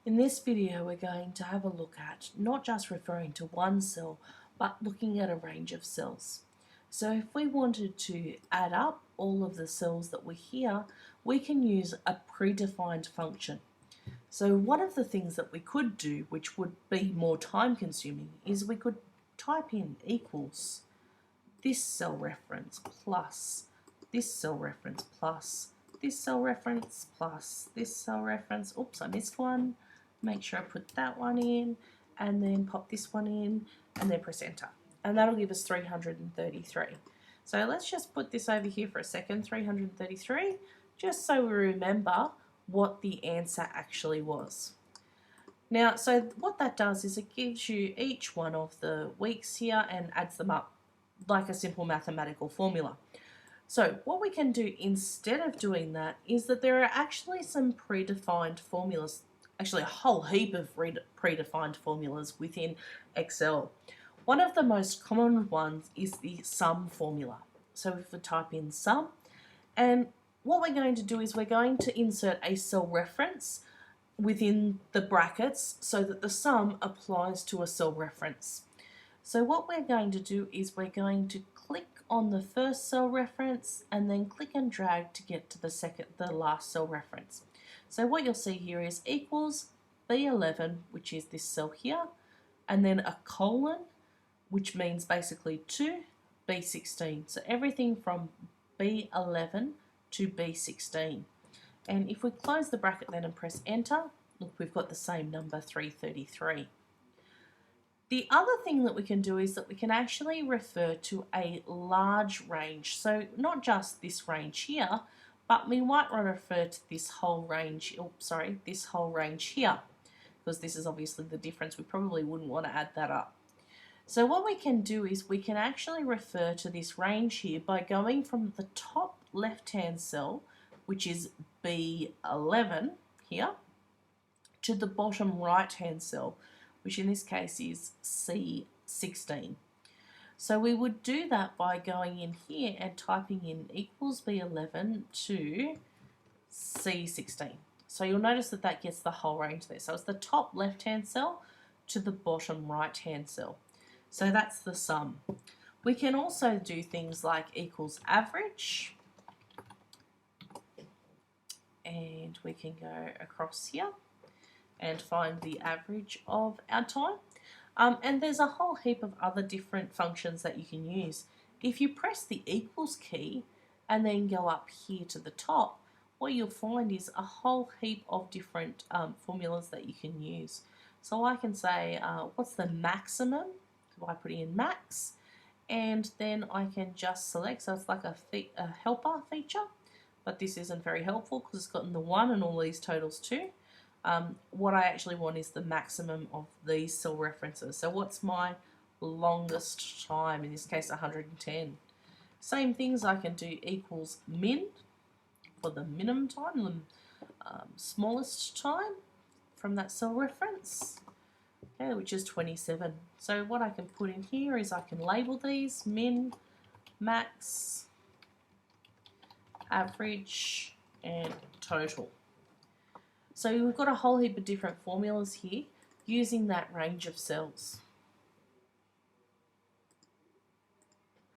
In this video we're going to have a look at not just referring to one cell but looking at a range of cells. So if we wanted to add up all of the cells that were here, we can use a predefined function. So one of the things that we could do, which would be more time consuming, is we could type in equals this cell reference plus this cell reference plus this cell reference plus this cell reference. Oops, I missed one. Make sure I put that one in and then pop this one in and then press enter. And that'll give us 333. So let's just put this over here for a second, 333, just so we remember what the answer actually was. Now, so what that does is it gives you each one of the weeks here and adds them up like a simple mathematical formula. So what we can do instead of doing that is that there are actually some predefined formulas, actually a whole heap of predefined formulas within Excel. One of the most common ones is the sum formula. So if we type in sum, and what we're going to do is we're going to insert a cell reference within the brackets so that the sum applies to a cell reference. So what we're going to do is we're going to click on the first cell reference and then click and drag to get to the last cell reference. So what you'll see here is equals B11, which is this cell here, and then a colon, which means basically to B16. So everything from B11 to B16. And if we close the bracket then and press enter, look, we've got the same number, 333. The other thing that we can do is that we can actually refer to a large range. So not just this range here, but we might want to refer to this whole range, this whole range here, because this is obviously the difference. We probably wouldn't want to add that up. So what we can do is we can actually refer to this range here by going from the top left-hand cell, which is B11 here, to the bottom right-hand cell, which in this case is C16. So we would do that by going in here and typing in equals B11 to C16. So you'll notice that that gets the whole range there. So it's the top left-hand cell to the bottom right-hand cell. So that's the sum. We can also do things like equals average, and we can go across here and find the average of our time. And there's a whole heap of other different functions that you can use. If you press the equals key and then go up here to the top, what you'll find is a whole heap of different formulas that you can use. So I can say, what's the maximum? By putting in max, and then I can just select, so it's like a helper feature, but this isn't very helpful because it's gotten the 1 and all these totals too. What I actually want is the maximum of these cell references. So what's my longest time? In this case 110. Same things, I can do equals min for the minimum time, the smallest time from that cell reference, okay, which is 27. So what I can put in here is I can label these min, max, average, and total. So we've got a whole heap of different formulas here using that range of cells.